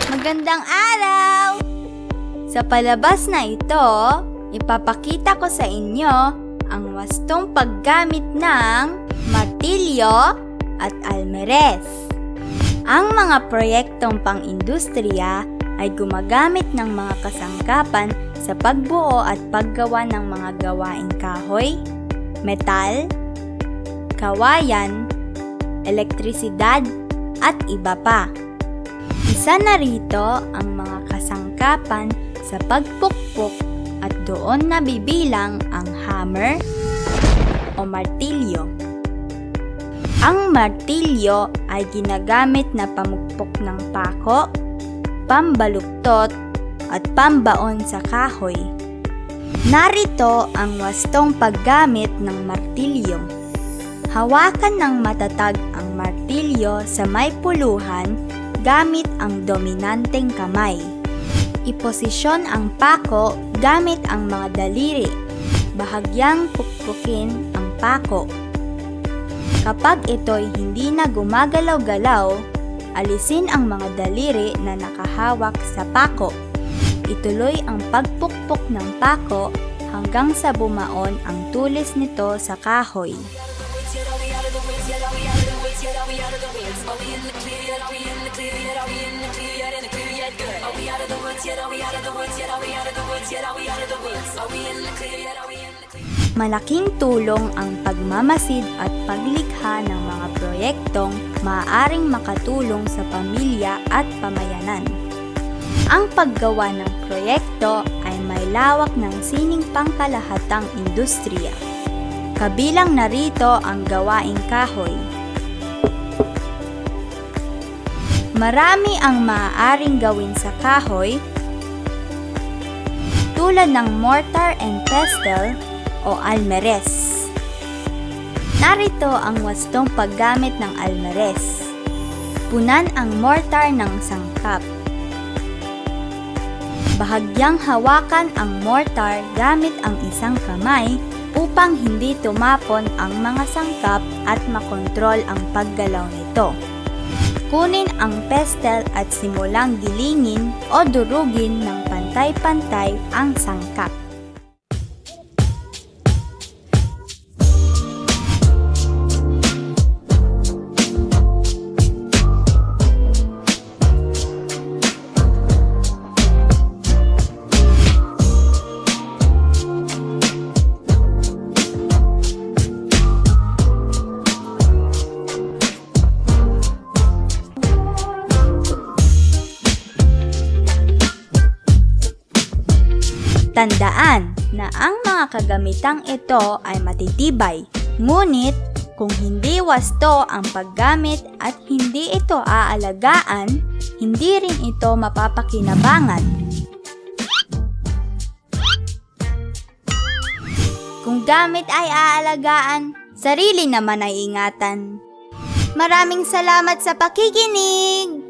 Magandang araw! Sa palabas na ito, ipapakita ko sa inyo ang wastong paggamit ng martilyo at almeres. Ang mga proyektong pang-industriya ay gumagamit ng mga kasangkapan sa pagbuo at paggawa ng mga gawaing kahoy, metal, kawayan, elektrisidad, at iba pa. Isa na rito ang mga kasangkapan sa pagpukpok at doon nabibilang ang hammer o martilyo. Ang martilyo ay ginagamit na pamukpok ng pako, pambaluktot at pambaon sa kahoy. Narito ang wastong paggamit ng martilyo. Hawakan ng matatag ang martilyo sa may puluhan gamit ang dominanteng kamay. Iposisyon ang pako gamit ang mga daliri. Bahagyang pukpukin ang pako. Kapag ito'y hindi na gumagalaw-galaw, alisin ang mga daliri na nakahawak sa pako. Ituloy ang pagpukpok ng pako hanggang sa bumaon ang tulis nito sa kahoy. Malaking tulong ang pagmamasid at paglikha ng mga proyektong maaaring makatulong sa pamilya at pamayanan. Ang paggawa ng proyekto ay may lawak ng sining pangkalahatang industriya. Kabilang narito ang gawaing kahoy. Marami ang maaaring gawin sa kahoy tulad ng mortar and pestle o almeres. Narito ang wastong paggamit ng almeres. Punan ang mortar ng sangkap. Bahagyang hawakan ang mortar gamit ang isang kamay upang hindi tumapon ang mga sangkap at makontrol ang paggalaw nito. Kunin ang pestle at simulang gilingin o durugin ng pantay-pantay ang sangkap. Tandaan na ang mga kagamitang ito ay matitibay, ngunit kung hindi wasto ang paggamit at hindi ito aalagaan, hindi rin ito mapapakinabangan. Kung gamit ay aalagaan, sarili naman ay ingatan. Maraming salamat sa pakikinig!